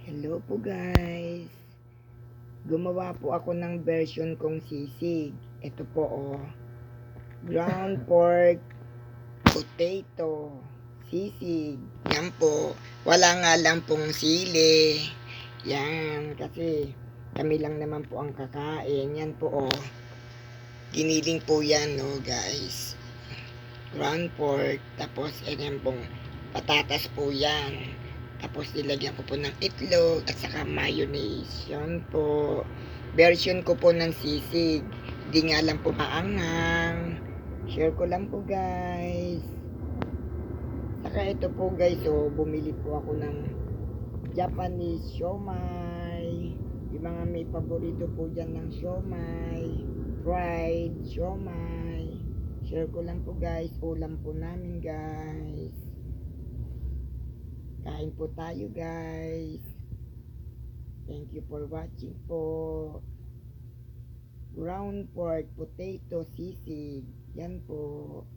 Hello po guys. Gumawa po ako ng version kong sisig. Ito po ground pork, potato, sisig. Yan po. Wala nga lang pong sili. Yan kasi kami lang naman po ang kakain. Yan po Giniling po yan guys. Ground pork. Tapos yan pong patatas po yan. Tapos nilagyan ko po ng itlog at saka mayonnaise. Yan po. Version ko po ng sisig. Di nga lang po maanghang. Share ko lang po guys. Saka ito po guys, bumili po ako ng Japanese siomai. Yung mga may paborito po dyan ng siomai. Fried siomai. Share ko lang po guys. Ulam po namin guys. Kain po tayo guys. Thank you for watching po. Ground pork, potato, sisig. Yan po.